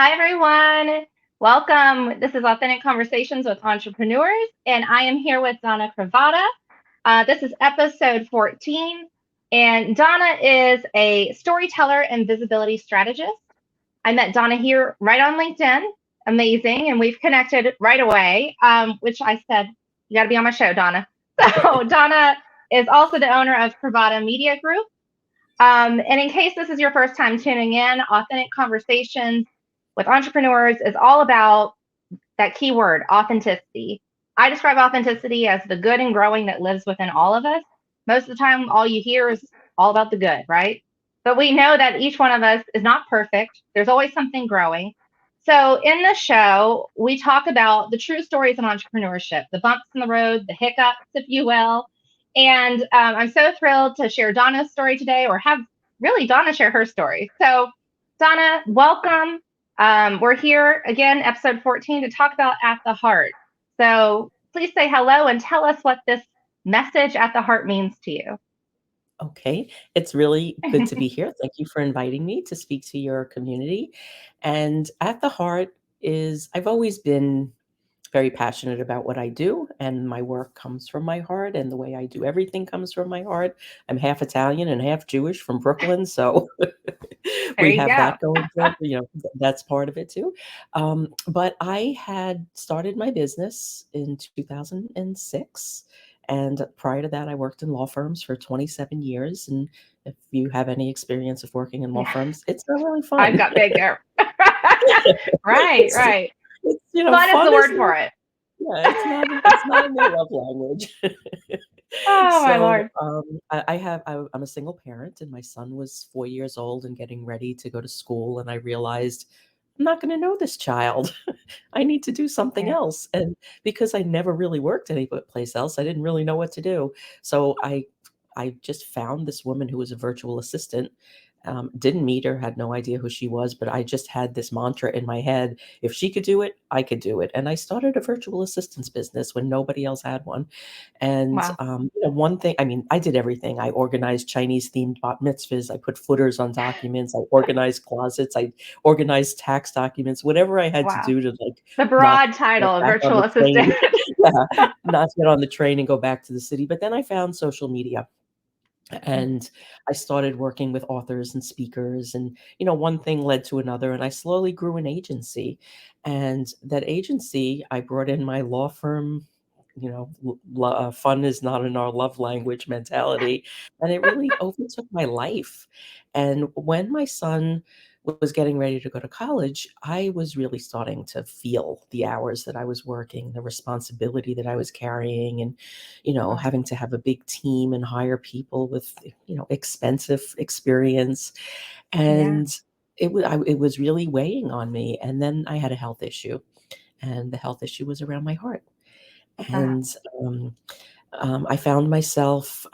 Hi, everyone. Welcome. This is Authentic Conversations with Entrepreneurs, and I am here with Donna Cravotta. This is episode 14, and Donna is a storyteller and visibility strategist. I met Donna here right on LinkedIn. Amazing. And we've connected right away, which I said, you got to be on my show, Donna. So, Donna is also the owner of Cravotta Media Group. And in case this is your first time tuning in, Authentic Conversations with Entrepreneurs is all about that keyword, authenticity. I describe authenticity as the good and growing that lives within all of us. Most of the time, all you hear is all about the good, right? But we know that each one of us is not perfect. There's always something growing. So, in this show, we talk about the true stories of entrepreneurship, the bumps in the road, the hiccups, if you will. And I'm so thrilled to share Donna's story today, or have really Donna share her story. So, Donna, welcome. We're here again, episode 14, to talk about At the Heart. So please say hello and tell us what this message at the heart means to you. Okay, it's really good to be here. Thank you for inviting me to speak to your community. And at the heart is I've always been very passionate about what I do, and my work comes from my heart, and the way I do everything comes from my heart. I'm half Italian and half Jewish from Brooklyn, so There we you have go. that going for that's part of it too. But I had started my business in 2006. And prior to that, I worked in law firms for 27 years. And if you have any experience of working in law Yeah, firms, it's not really I've fun. got big hair. Right, it's, right. it's Fun is the fun is word for it. yeah, it's not in their love language. Oh, my So Lord. I'm a single parent, and my son was 4 years old and getting ready to go to school, and I realized I'm not going to know this child. I need to do something Yeah. else, and because I never really worked any place else, I didn't really know what to do. So I just found this woman who was a virtual assistant. Didn't meet her, had no idea who she was, but I just had this mantra in my head: if she could do it, I could do it. And I started a virtual assistance business when nobody else had one. And Wow. one thing, I mean, I did everything. I organized Chinese themed bat mitzvahs. I put footers on documents. I organized closets. I organized tax documents. Whatever I had to Wow. do to The not broad get title, back on virtual the assistant. train. Yeah, not get on the train and go back to the city. But then I found social media, and I started working with authors and speakers, and one thing led to another, and I slowly grew an agency. And that agency, I brought in my law firm, fun is not in our love language mentality, and it really overtook my life. And when my son was getting ready to go to college, I was really starting to feel the hours that I was working, the responsibility that I was carrying, and Oh, having to have a big team and hire people with expensive experience. yeah. And it was really weighing on me. And then I had a health issue, and the health issue was around my heart. Wow. And um, I found myself,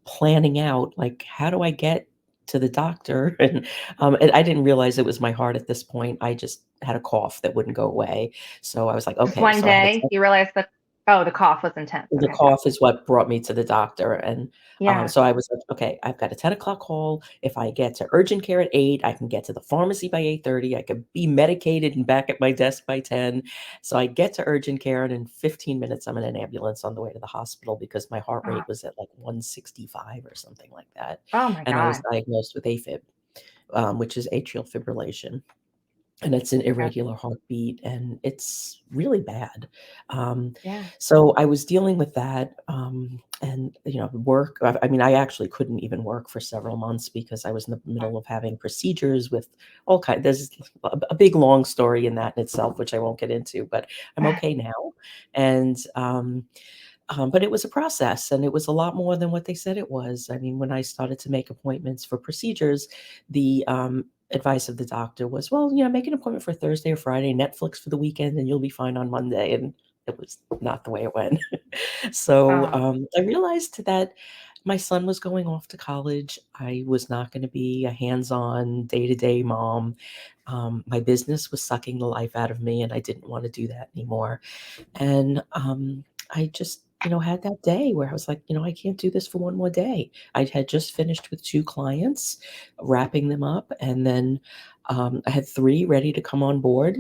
planning out, like, how do I get to the doctor? And I didn't realize it was my heart at this point. I just had a cough that wouldn't go away. So I was like, Just okay. one So I had a day you realized that, oh, the cough was intense. the Okay. cough is what brought me to the doctor. And Yeah. so I was like, okay, I've got a 10 o'clock call. If I get to urgent care at 8, I can get to the pharmacy by 8:30. I could be medicated and back at my desk by 10. So I get to urgent care, and in 15 minutes, I'm in an ambulance on the way to the hospital because my heart Oh, rate was at like 165 or something like that. oh my And I was God. diagnosed with AFib, which is atrial fibrillation, and it's an Okay. irregular heartbeat, and it's really bad. Um, Yeah. so I was dealing with that, and work. I mean, I actually couldn't even work for several months because I was in the middle of having procedures with all kind. There's a big long story in that in itself, which I won't get into. But I'm okay now, and but it was a process, and it was a lot more than what they said it was. I mean, when I started to make appointments for procedures, the advice of the doctor was, well, make an appointment for Thursday or Friday, Netflix for the weekend, and you'll be fine on Monday. And it was not the way it went. So Oh, I realized that my son was going off to college. I was not going to be a hands on, day to day mom. My business was sucking the life out of me, and I didn't want to do that anymore. And I just, had that day where I was like, I can't do this for one more day. I had just finished with 2 clients, wrapping them up. And then I had 3 ready to come on board,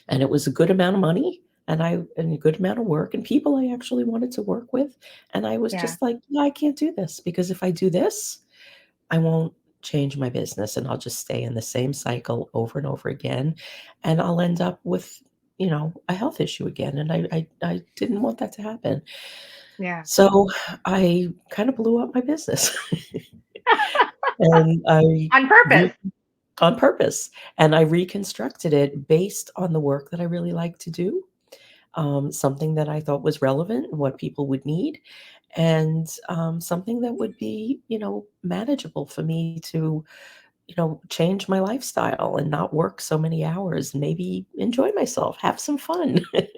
and it was a good amount of money, and a good amount of work, and people I actually wanted to work with, and I was Yeah. just like, "Yeah, I can't do this, because if I do this, I won't change my business, and I'll just stay in the same cycle over and over again, and I'll end up with, a health issue again," and I didn't want that to happen. Yeah. So, I kinda blew up my business, and I On purpose. on purpose, and I reconstructed it based on the work that I really like to do, something that I thought was relevant and what people would need, and, something that would be, manageable for me to, change my lifestyle and not work so many hours, maybe enjoy myself, have some fun, Right.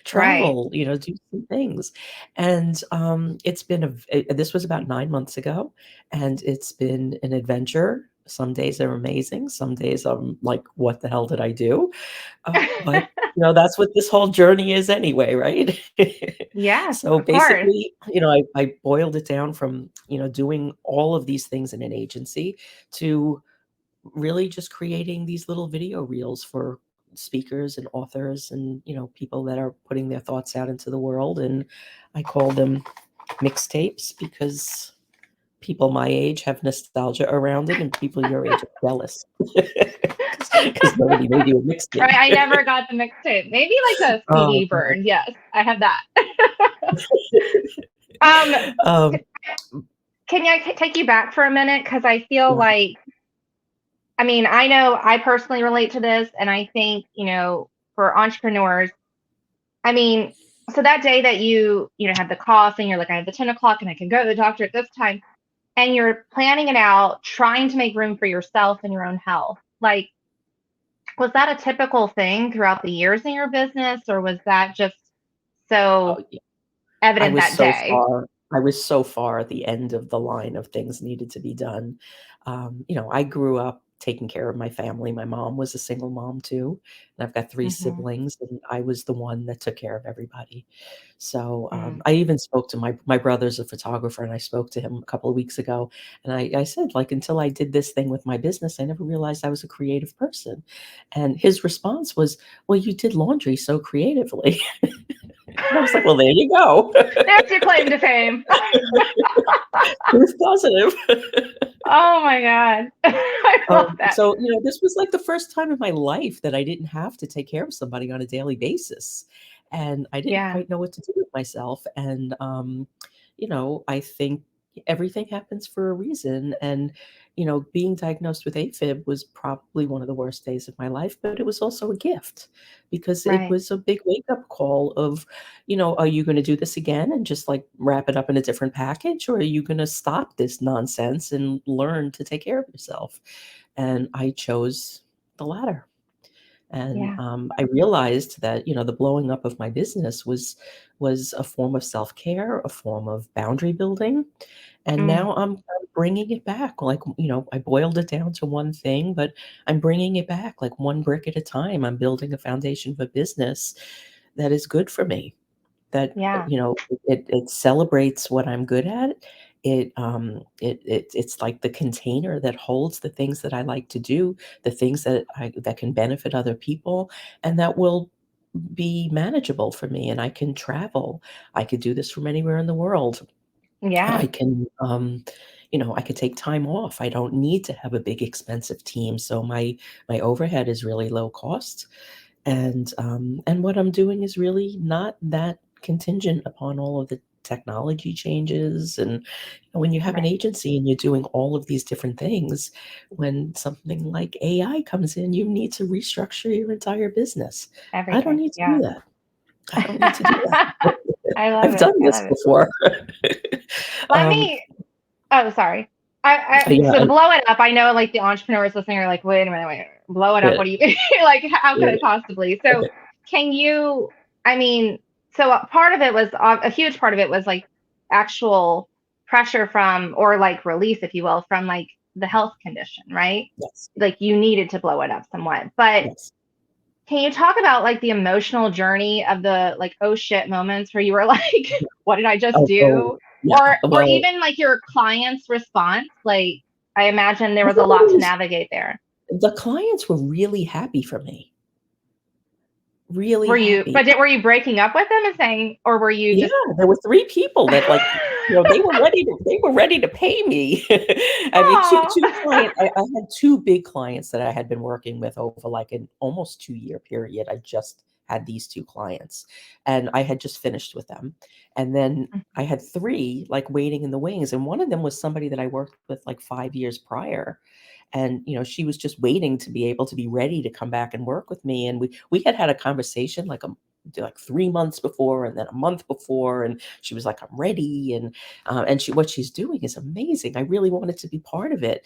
travel, do some things. And this was about 9 months ago, and it's been an adventure. Some days are amazing. Some days I'm like, what the hell did I do? But that's what this whole journey is anyway, right? Yes, So of course. basically, I boiled it down from, doing all of these things in an agency to really just creating these little video reels for speakers and authors and, people that are putting their thoughts out into the world. And I call them mixtapes because people my age have nostalgia around it and people your age are jealous because nobody made you a Right. mixtape. I never got the mixtape. Maybe like a Oh, CD God. burn. Yes, I have that. um, Um, can I take you back for a minute? Because I feel yeah. like, I mean, I know I personally relate to this, and I think, for entrepreneurs, I mean, so that day that you had the cough and you're like, I have the 10 o'clock and I can go to the doctor at this time, and you're planning it out, trying to make room for yourself and your own health. Like, was that a typical thing throughout the years in your business, or was that just Oh, so I evident was that so day? far I was so far at the end of the line of things needed to be done. I grew up taking care of my family. My mom was a single mom too, and I've got 3 Hmm. siblings, and I was the one that took care of everybody. So, Mm, I even spoke to my brother's a photographer, and I spoke to him a couple of weeks ago, and I said, like, "Until I did this thing with my business, I never realized I was a creative person." And his response was, "Well, you did laundry so creatively." And I was like, "Well, there you go." there's your claim to fame. Proof positive. Oh my God. I love that. So, this was like the first time in my life that I didn't have to take care of somebody on a daily basis, and I didn't Yeah. quite know what to do with myself, and, I think everything happens for a reason, and, being diagnosed with AFib was probably one of the worst days of my life, but it was also a gift because it Right. was a big wake-up call of, are you gonna do this again and just, like, wrap it up in a different package, or are you gonna stop this nonsense and learn to take care of yourself? And I chose the latter. And, Yeah. I realized that, the blowing up of my business was a form of self-care, a form of boundary building, and Mm, now I'm bringing it back, like, I boiled it down to one thing, but I'm bringing it back, like, one brick at a time. I'm building a foundation of a business that is good for me. That, yeah. it celebrates what I'm good at. It's like the container that holds the things that I like to do, the things that can benefit other people, and that will be manageable for me, and I can travel. I could do this from anywhere in the world. Yeah. I can, I could take time off. I don't need to have a big expensive team, so my overhead is really low cost. And what I'm doing is really not that contingent upon all of the technology changes. And when you have an Right. agency and you're doing all of these different things, when something like AI comes in, you need to restructure your entire business. I don't Everything. need to do Yeah. that. I don't need to do that. I love I've it. done I this love it. before. Let um, me, oh, sorry. yeah, So to blow it up, I know like the entrepreneurs listening are like, wait a minute, wait, blow it up. yeah, What do you like? How could yeah, it possibly? So can you, I mean, so a part of it was a huge part of it was like actual pressure from, or like release, if you will, from like the health condition, right? yes, Like you needed to blow it up somewhat. But yes. can you talk about like the emotional journey of the like oh shit moments where you were like, what did I just Oh, do? yeah. Or Well, even like your client's response? Like I imagine there I was a thought it lot to was navigate there. the clients were really happy for me. Really Were you, happy. but were you breaking up with them and saying, or were you Yeah, just? there were 3 people that, like, they were ready to pay me. I mean, 2 client I had 2 big clients that I had been working with over, like, an almost 2-year period. I just had these 2 clients, and I had just finished with them, and then I had 3, like, waiting in the wings, and one of them was somebody that I worked with, like, 5 years prior, and, she was just waiting to be able to be ready to come back and work with me, and we had had a conversation, like 3 months before and then a month before, and she was like, "I'm ready," and what she's doing is amazing. I really wanted to be part of it,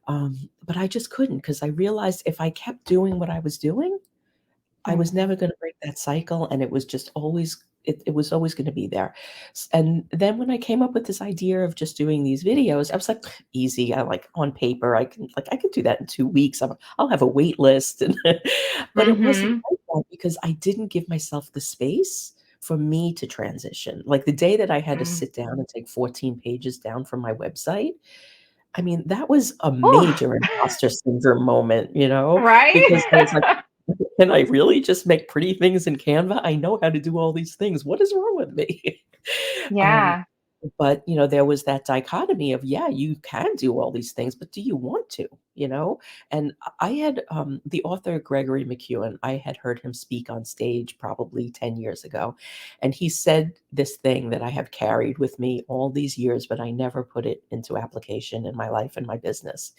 but I just couldn't because I realized if I kept doing what I was doing, I was Mhm. never gonna break that cycle, and it was just always it was always gonna be there. And then when I came up with this idea of just doing these videos, I was like, "Easy." I like, on paper, I can do that in 2 weeks. I'll have a wait list, and but it wasn't Mhm. like that because I didn't give myself the space for me to transition. Like, the day that I had to Mm. sit down and take 14 pages down from my website, I mean, that was a Whew. major imposter syndrome moment, because I was like, Right? "Can I really just make pretty things in Canva? I know how to do all these things. What is wrong with me?" Um, Yeah. but, there was that dichotomy of, yeah, you can do all these things, but do you want to, you know? And I had, the author Gregory McEwen, I had heard him speak on stage probably 10 years ago, and he said this thing that I have carried with me all these years, but I never put it into application in my life and my business.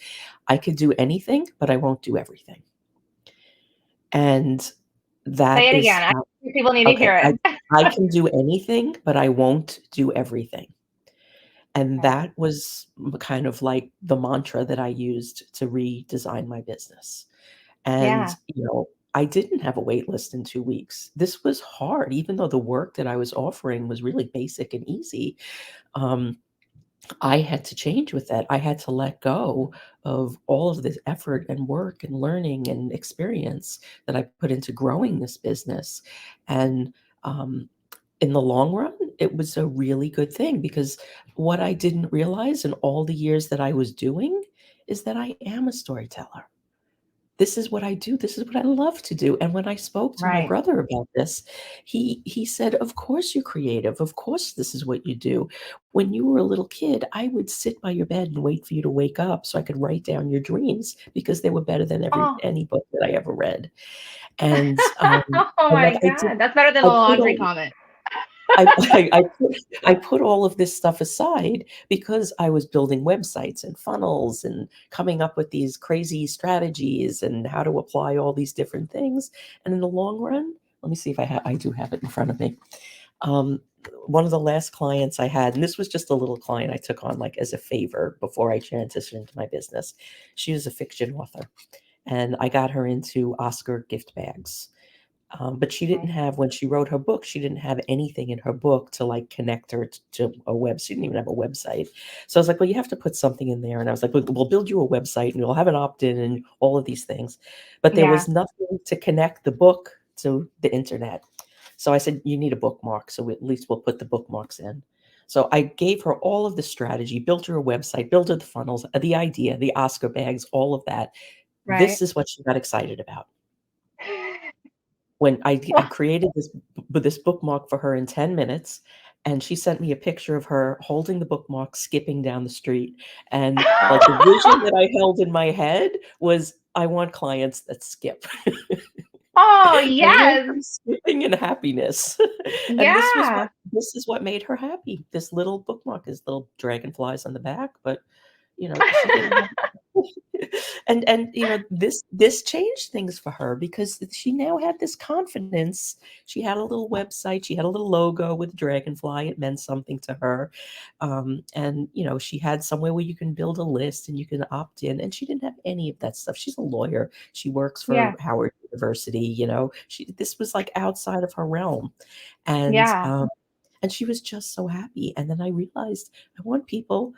I could do anything, but I won't do everything. And Say that it is again. I how think people need to okay, hear it. I can do anything, but I won't do everything. And Okay. that was kind of like the mantra that I used to redesign my business. And, Yeah. I didn't have a wait list in 2 weeks. This was hard, even though the work that I was offering was really basic and easy. Um, I had to change with that. I had to let go of all of this effort and work and learning and experience that I put into growing this business. And um, in the long run, it was a really good thing because what I didn't realize in all the years that I was doing is that I am a storyteller. This is what I do. This is what I love to do. And when I spoke to my Right. brother about this, he said, "Of course you're creative. Of course this is what you do. When you were a little kid, I would sit by your bed and wait for you to wake up so I could write down your dreams because they were better than Oh. any book that I ever read." And Oh and my like God. That's better than I the put laundry all comment. I put all of this stuff aside because I was building websites and funnels and coming up with these crazy strategies and how to apply all these different things. And in the long run, let me see if I do have it in front of me. Um, one of the last clients I had, and this was just a little client I took on like as a favor before I transitioned into my business. She was a fiction author, and I got her into Oscar gift bags. But she didn't Okay. have when she wrote her book, she didn't have anything in her book to, like, connect her to a web she didn't even have a website. So I was like, "Well, you have to put something in there," and I was like, We'll build you a website, and you'll have an opt-in and all of these things." But there Yeah. was nothing to connect the book to the internet. So I said, "You need a bookmark, so at least we'll put the bookmarks in." So I gave her all of the strategy, built her a website, built her the funnels, the idea, the Oscar bags, all of that. Right. This is what she got excited about. When I created this bookmark for her in 10 minutes, and she sent me a picture of her holding the bookmark, skipping down the street, and, like, the vision that I held in my head was, I want clients that skip. Oh, I want yes. them skipping in happiness, and Yeah. this is what made her happy. This little bookmark, is little dragonflies on the back, but, she didn't have and this changed things for her because she now had this confidence. She had a little website, she had a little logo with dragonfly, it meant something to her. And she had somewhere where you can build a list and you can opt in, and she didn't have any of that stuff. She's a lawyer. She works for Yeah. Howard University, this was like outside of her realm. And Yeah. and she was just so happy. And then I realized I want people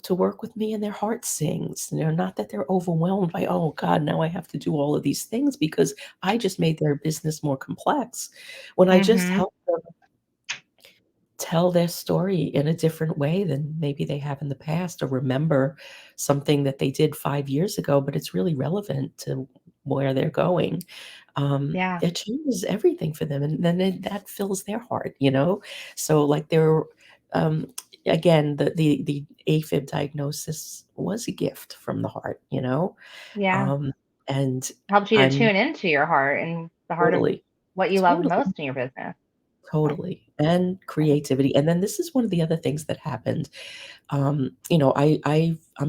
to work with me and their heart sings, not that they're overwhelmed by, oh God, now I have to do all of these things because I just made their business more complex. When I just Mhm. help them tell their story in a different way than maybe they have in the past, or remember something that they did 5 years ago, but it's really relevant to where they're going. Yeah. It changes everything for them, and then that fills their heart, you know? So, like, um, again, the AFib diagnosis was a gift from the heart, you know? Yeah. Um, and Helped you to I'm tune into your heart and the heart of totally, what you love totally, most in your business. Oh, totally, and okay. creativity, and then this is one of the other things that happened. I'm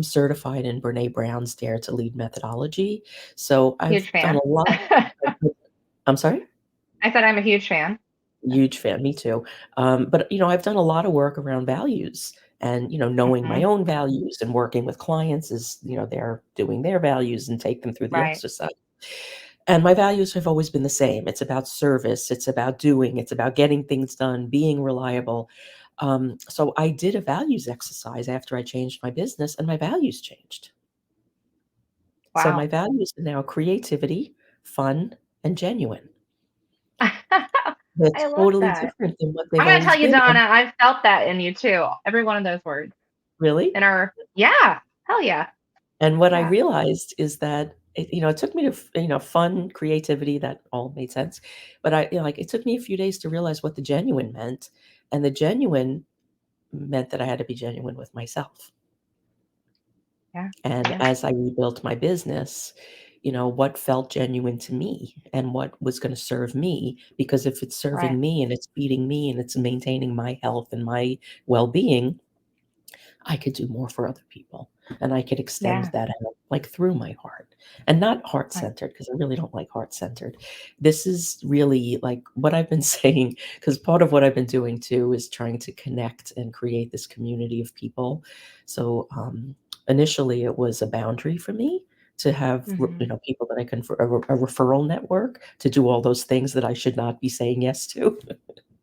certified in Brene Brown's Dare to Lead methodology, so I've Huge done fan. a lot. I I'm sorry? said I'm a huge fan. Huge fan, me too. But, I've done a lot of work around values and, knowing my Mhm. own values and working with clients as, they're doing their values and take them through the Right. exercise. And my values have always been the same. It's about service, it's about doing, it's about getting things done, being reliable. So I did a values exercise after I changed my business, and my values changed. So my Wow. values are now creativity, fun, and genuine. They're I love totally that. different than what they've I'm gonna always tell you, been. Donna, I've felt that in you too. Every one of those words. Really? In our yeah. Hell yeah. And what I Yeah. realized is that it took me to, fun, creativity, that all made sense. But it took me a few days to realize what the genuine meant. And the genuine meant that I had to be genuine with myself. Yeah. And Yeah. as I rebuilt my business, what felt genuine to me and what was going to serve me, because if it's Right. serving me and it's feeding me and it's maintaining my health and my well-being, I could do more for other people, and I could extend Yeah. that out, like, through my heart, and not Right. heart-centered, because I really don't like heart-centered. This is really, like, what I've been saying, because part of what I've been doing too is trying to connect and create this community of people. So, initially, it was a boundary for me to have, Mhm. people that I can, for a referral network to do all those things that I should not be saying yes to.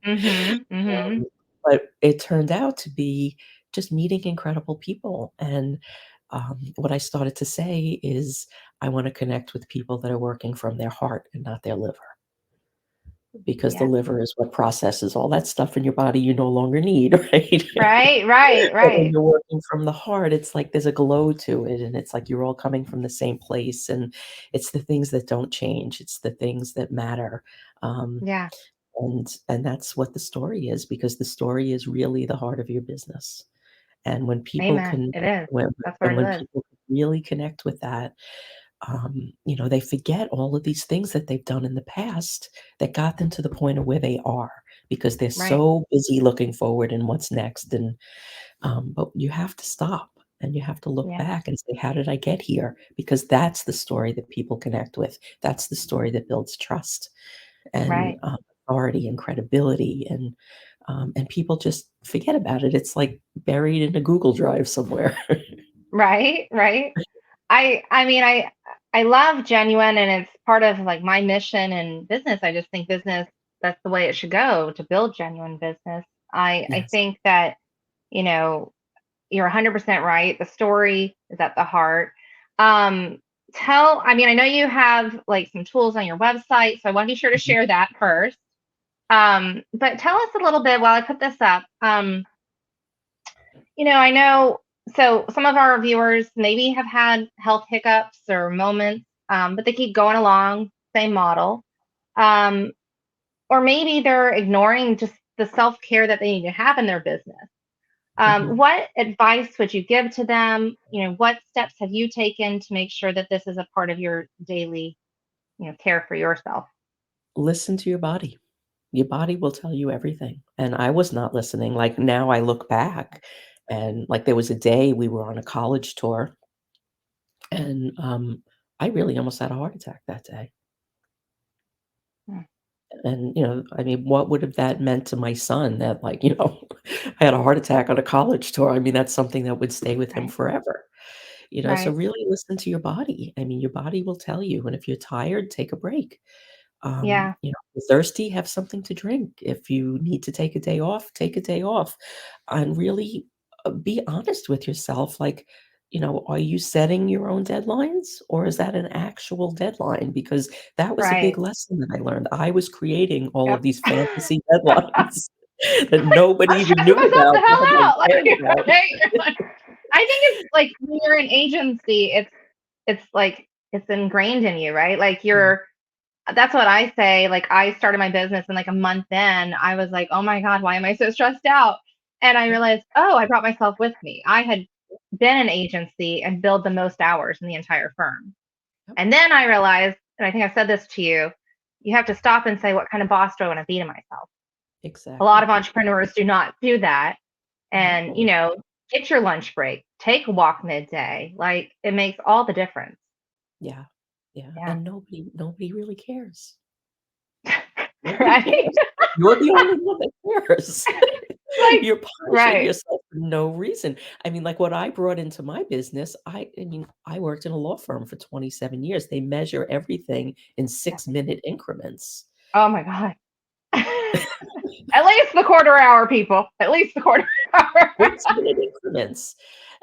Mhm. Mhm. But it turned out to be just meeting incredible people, and, what I started to say is, I wanna connect with people that are working from their heart and not their liver, because the Yeah. liver is what processes all that stuff in your body you no longer need, right? Right. Right. But when Right. you're working from the heart, it's like there's a glow to it, and it's like you're all coming from the same place, and it's the things that don't change, it's the things that matter, um, Yeah. and that's what the story is, because the story is really the heart of your business. And when people Amen. can It is. when That's where and it when lives. people really connect with that, they forget all of these things that they've done in the past that got them to the point of where they are, because they're Right. so busy looking forward and what's next. And but you have to stop and you have to look Yeah. back and say, how did I get here? Because that's the story that people connect with. That's the story that builds trust and Right. authority and credibility, and people just forget about it. It's like buried in a Google Drive somewhere. Right. Right. I mean, I love genuine, and it's part of like my mission in business. I just think business, that's the way it should go, to build genuine business. I Yes. think that, you know, you're 100% right. The story is at the heart. Um, I mean, I know you have like some tools on your website, so I want to be sure to Mhm. share that first. But tell us a little bit while I put this up. I know, so some of our viewers maybe have had health hiccups or moments, but they keep going along, same model. Um, or maybe they're ignoring just the self care that they need to have in their business. Mhm. What advice would you give to them? What steps have you taken to make sure that this is a part of your daily, care for yourself? Listen to your body. Your body will tell you everything, and I was not listening. Like, now I look back, and, like, there was a day we were on a college tour, and, I really almost had a heart attack that day. Mm. And, I mean, what would have that meant to my son that, like, I had a heart attack on a college tour? I mean, that's something that would stay with him Right, forever, so right, really listen to your body. I mean, your body will tell you, and if you're tired, take a break. yeah, If you're thirsty, have something to drink. If you need to take a day off, take a day off, and really, be honest with yourself. Like, are you setting your own deadlines, or is that an actual deadline? Because that was a big right. lesson that I learned. I was creating all of Yep. these fantasy deadlines. that nobody I'm even stressing knew myself the about, hell nobody out. Like, cared about. right? I think it's like when you're an agency, it's like it's ingrained in you, right? Like Mm, that's what I say. Like I started my business and like a month in, I was like, oh my God, why am I so stressed out? And I yep, realized, oh, I brought myself with me. I had been an agency and billed the most hours in the entire firm. yep, And then I realized, and I think I said this to you, you have to stop and say, what kind of boss do I want to be to myself? A lot exactly. of entrepreneurs do not do that. And, No. get your lunch break, take a walk midday. Like it makes all the difference. Yeah, yeah, Yeah. and nobody really cares. Nobody Right? cares. You're the only one that cares. Like, You're punishing right. yourself for no reason. I mean, like, what I brought into my business, I mean, I worked in a law firm for 27 years. They measure everything in Yeah. 6-minute increments. Oh my God. At least the quarter hour, people. At least the quarter hour. 6-minute increments.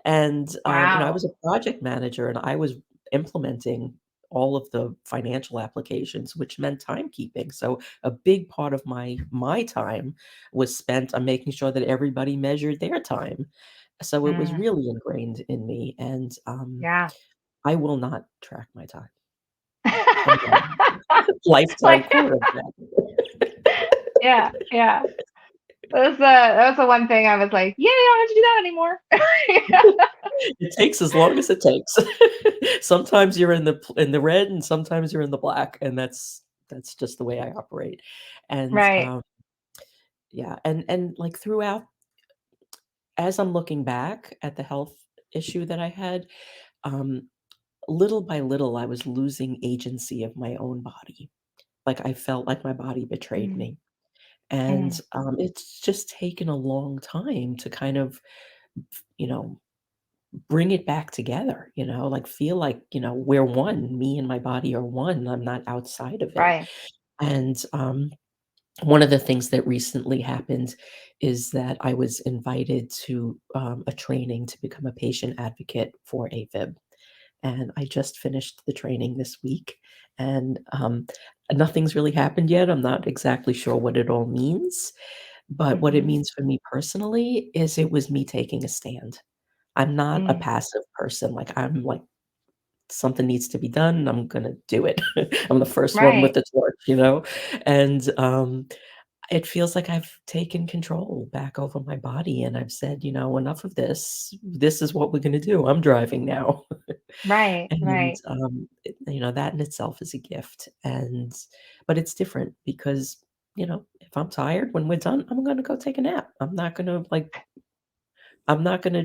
And, I Wow. was a project manager, and I was implementing all of the financial applications, which meant timekeeping. So a big part of my time was spent on making sure that everybody measured their time. So it was Mm, really ingrained in me, and, yeah. I will not track my time. I'm a lifetime Like, quarterback. yeah, yeah. That was the one thing I was like, yeah, I don't have to do that anymore. It takes as long as it takes. Sometimes you're in the red, and sometimes you're in the black, and that's just the way I operate. And, Right. yeah, and, like, throughout as I'm looking back at the health issue that I had, um, little by little, I was losing agency of my own body. Like, I felt like my body betrayed Mm, me. And, mm, it's just taken a long time to kind of, you know, bring it back together, like, feel like, we're one. Me and my body are one. I'm not outside of it. right. And, one of the things that recently happened is that I was invited to, a training to become a patient advocate for AFib, and I just finished the training this week, and, nothing's really happened yet. I'm not exactly sure what it all means, but what it Hmm. means for me personally is it was me taking a stand. I'm not a Mm, passive person, like, I'm like, "Something needs to be done, I'm gonna do it." I'm the first one with right. the torch, And, it feels like I've taken control back over my body, and I've said, "Enough of this. This is what we're gonna do. I'm driving now." Right. And, Right. that in itself is a gift, but it's different because, if I'm tired when we're done, I'm gonna go take a nap. I'm not gonna,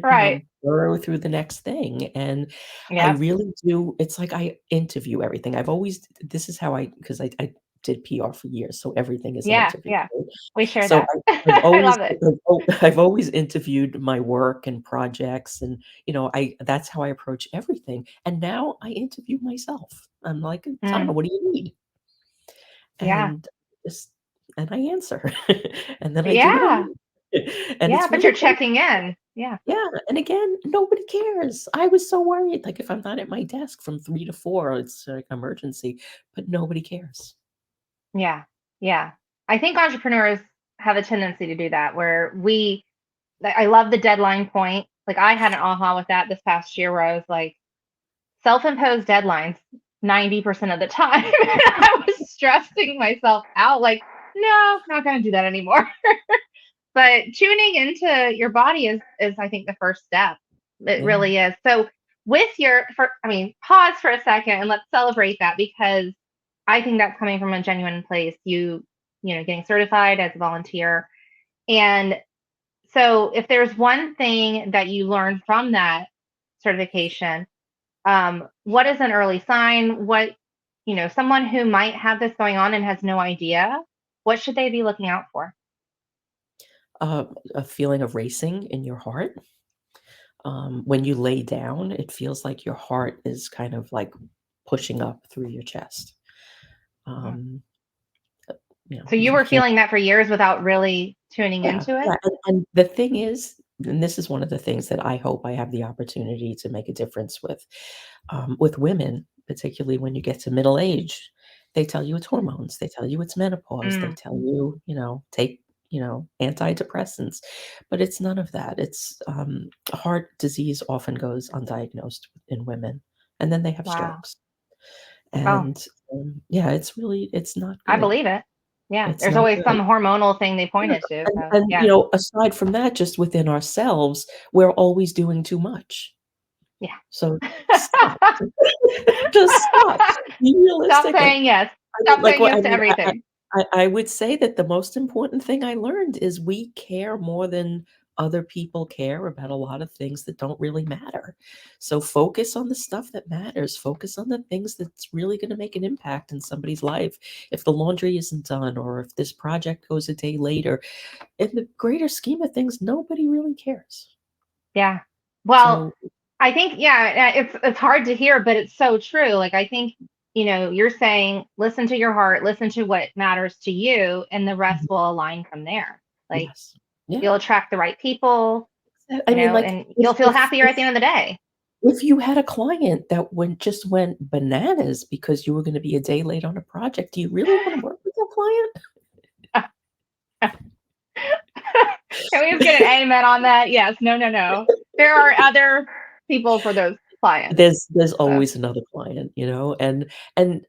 Right. burrow through the next thing, and I Yep. really do it's like I interview everything. I've always this is how 'cause I did PR for years, so everything is an Yeah. interview, Yeah. right? We share So that. I've I always love it. I've always interviewed my work and projects, and, I that's how I approach everything, and now I interview myself. I'm like, "Donna, Mm, what do you need?" yeah. And just and I answer, and then I do what I Yeah. need. And Yeah. it's But really you're cool. checking in. Yeah. Yeah, and again, nobody cares. I was so worried, like, if I'm not at my desk from 3 to 4, it's like emergency, but nobody cares. Yeah. Yeah. I think entrepreneurs have a tendency to do that where like, I love the deadline point. Like I had an aha with that this past year where I was like, self-imposed deadlines 90% of the time. I was stressing myself out, like, no, not gonna do that anymore. But tuning into your body is I think the first step. It Yeah. really is. So I mean, pause for a second and let's celebrate that because I think that's coming from a genuine place. Getting certified as a volunteer. And so if there's one thing that you learned from that certification, what is an early sign? Someone who might have this going on and has no idea, what should they be looking out for? A feeling of racing in your heart. When you lay down, it feels like your heart is kind of, like, pushing up through your chest. Mhm. Um, So you you were can't feeling that for years without really tuning Yeah, into it? yeah, and the thing is and this is one of the things that I hope I have the opportunity to make a difference with women, particularly when you get to middle age. They tell you it's Mm, hormones, they tell you it's menopause, they mm, tell you, "Take antidepressants, but it's none of that. It's heart disease often goes undiagnosed in women, and then they have Wow. strokes. Oh, And yeah, it's not I good. believe it. Yeah. It's There's not always good. some hormonal thing they Yeah, pointed to. So and, yeah. aside from that, just within ourselves, we're always doing too much. Yeah. So stop. Just stop. Be Stop realistic. saying yes. I mean, Stop saying what yes to everything. I would say that the most important thing I learned is we care more than other people care about a lot of things that don't really matter. So focus on the stuff that matters. Focus on the things that's really gonna make an impact in somebody's life. If the laundry isn't done or if this project goes a day later, in the greater scheme of things, nobody really cares. Yeah. Well, So I think yeah, it's hard to hear, but it's so true. Like I think, you're saying listen to your heart, listen to what matters to you, and the rest Mhm. will align from there. Like Yes. Yeah. you'll attract the right people, I mean, like, and you'll feel happier at the end of the day. if you had a client that went bananas because you were gonna be a day late on a project, do you really wanna work with that client? Can we just get an amen on that? Yes. No, no, no. There are other people for those clients. There's So, always another client, and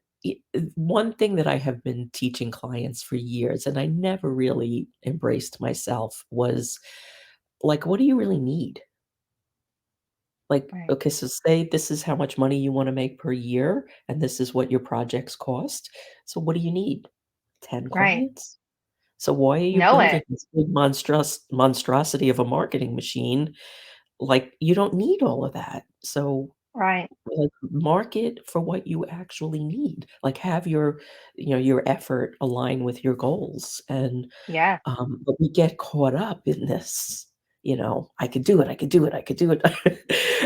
one thing that I have been teaching clients for years, and I never really embraced myself, was, like, what do you really need? Like, right, okay, so say this is how much money you wanna make per year, and this is what your projects cost. So what do you need? 10 right. clients? So why are you Know it. building this big monstrosity of a marketing machine? Like, you don't need all of that. So, Right. like, market for what you actually need. Like, have your effort align with your goals, and, Yes. but we get caught up in this, "I could do it, I could do it, I could do it."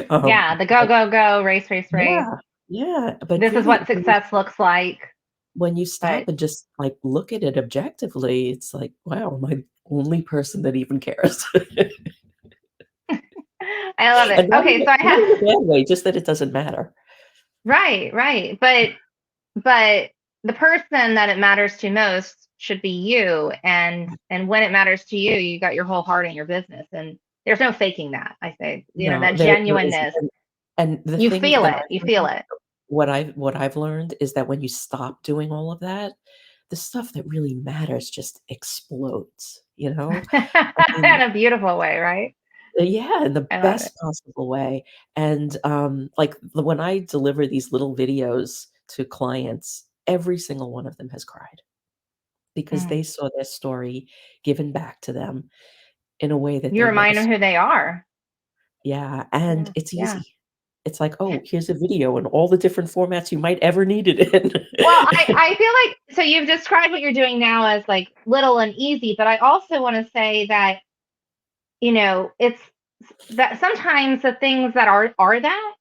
Yeah. The go, But go, go, race, race, race. yeah, yeah, but This is really, what success looks like. when you But stop and just, like, look at it objectively, it's like, "Wow, am I the only person that even cares?" I love it. And Okay. So I not have, in a bad way, just that it doesn't matter. right, right. But the person that it matters to most should be you. And when it matters to you, you got your whole heart in your business. And there's no faking that. I say, No, that there isn't, genuineness. and the You thing feel that it. You I've feel learned it. what I've learned is that when you stop doing all of that, the stuff that really matters just explodes, you know? I In mean, a beautiful way, right? yeah, in the I love it. best possible way, and, like, when I deliver these little videos to clients, every single one of them has cried because Mm. they saw their story given back to them in a way that You they never remind them saw. who they are. Yeah, and Yeah. it's Yeah. easy. It's like, "Oh, here's a video in all the different formats you might ever need it Well, in." I feel like so you've described what you're doing now as like little and easy, but I also want to say that, it's that sometimes the things that are that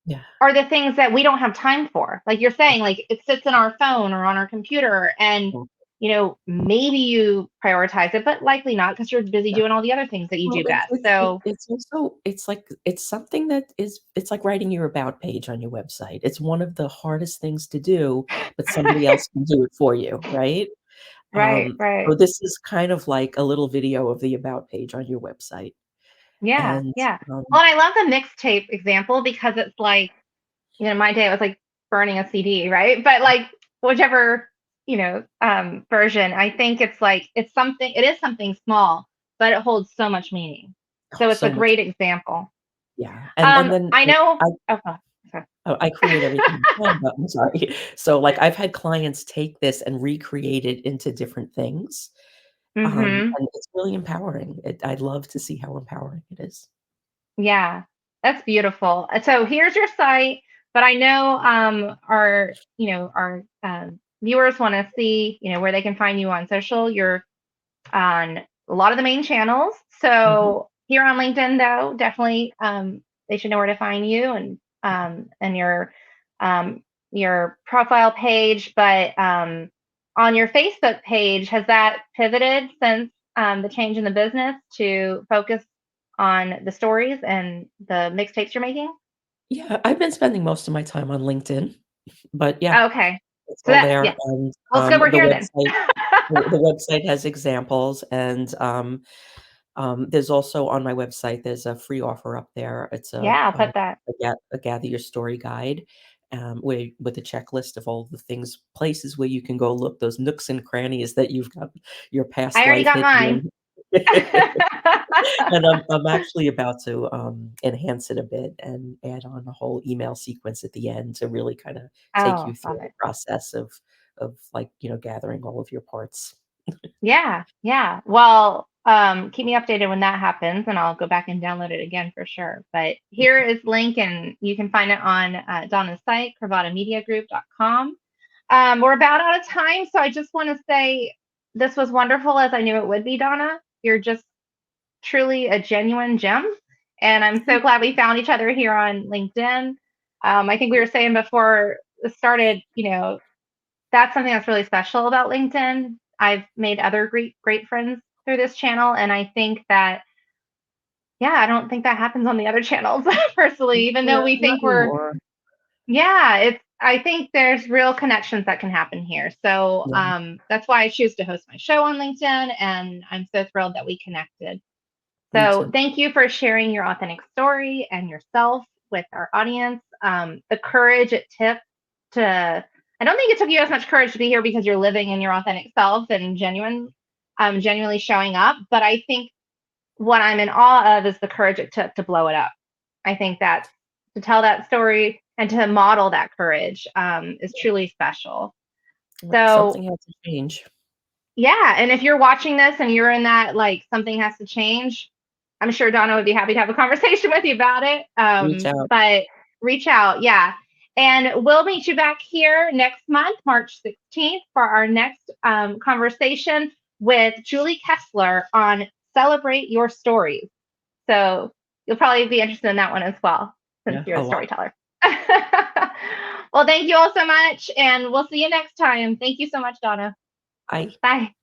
Yeah, are the things that we don't have time for. Like you're saying, like it sits in our phone or on our computer and well, maybe you prioritize it, but likely not because you're busy yeah. doing all the other things that you Well, do best. So it's also it's something that is it's like writing your about page on your website. It's one of the hardest things to do, but somebody else can do it for you, right? right, So right. this is kind of like a little video of the about page on your website, Yeah, and, yeah. Well, and I love the mixtape example because it's like, my day it was like burning a CD, right? But like whichever, version, I think it's like it is something small, but it holds so much meaning. oh, So it's a so much. great example. Yeah, and then, I know I oh, sorry. I create everything in Canva, I'm sorry. So, like, I've had clients take this and recreate it into different things, Mhm. and it's really empowering. I love to see how empowering it is. Yeah. That's beautiful. So here's your site, but I know our viewers want to see, where they can find you on social. You're on a lot of the main channels. Mhm. So here on LinkedIn, though, definitely they should know where to find you and um, your profile page. But on your Facebook page, has that pivoted since the change in the business to focus on the stories and the mixtapes you're making? Yeah, I've been spending most of my time on LinkedIn, but yeah, Okay, it's so all that there, yeah. and, Well, it's good we're the here then. website The website has examples, and there's also on my website, there's a free offer up there. It's Yeah, I'll put that. a gather your story guide, where with a checklist of all the things, places where you can go look, those nooks and crannies that you've got your I past already life got hidden mine. in. And I'm actually about to enhance it a bit and add on a whole email sequence at the end to really kind of take you Oh, through love the it. process of like, gathering all of your parts. Yeah, yeah. Well, keep me updated when that happens, and I'll go back and download it again for sure. But here is link, and you can find it on Donna's site, cravottamediagroup.com. We're about out of time, so I just want to say this was wonderful, as I knew it would be, Donna. You're just truly a genuine gem, and I'm so glad we found each other here on LinkedIn. I think we were saying before it started, that's something that's really special about LinkedIn. I've made other great friends through this channel, and I think that, yeah, I don't think that happens on the other channels personally, even though Yeah, we not think we're, anymore. yeah, I think there's real connections that can happen here. So Yeah, that's why I choose to host my show on LinkedIn, and I'm so thrilled that we connected. me So too. thank you for sharing your authentic story and yourself with our audience. The courage it took to, I don't think it took you as much courage to be here because you're living in your authentic self and genuinely showing up. But I think what I'm in awe of is the courage it took to blow it up. I think that to tell that story and to model that courage is truly special. So Something has to change. yeah, and if you're watching this and you're in that, like, something has to change, I'm sure Donna would be happy to have a conversation with you about it. Reach out. But reach out, yeah. And we'll meet you back here next month, March 16th, for our next conversation with Julie Kessler on Celebrate Your Stories. So you'll probably be interested in that one as well, since Yeah, you're a a lot. storyteller. Well, thank you all so much, and we'll see you next time. Thank you so much, Donna. I Bye.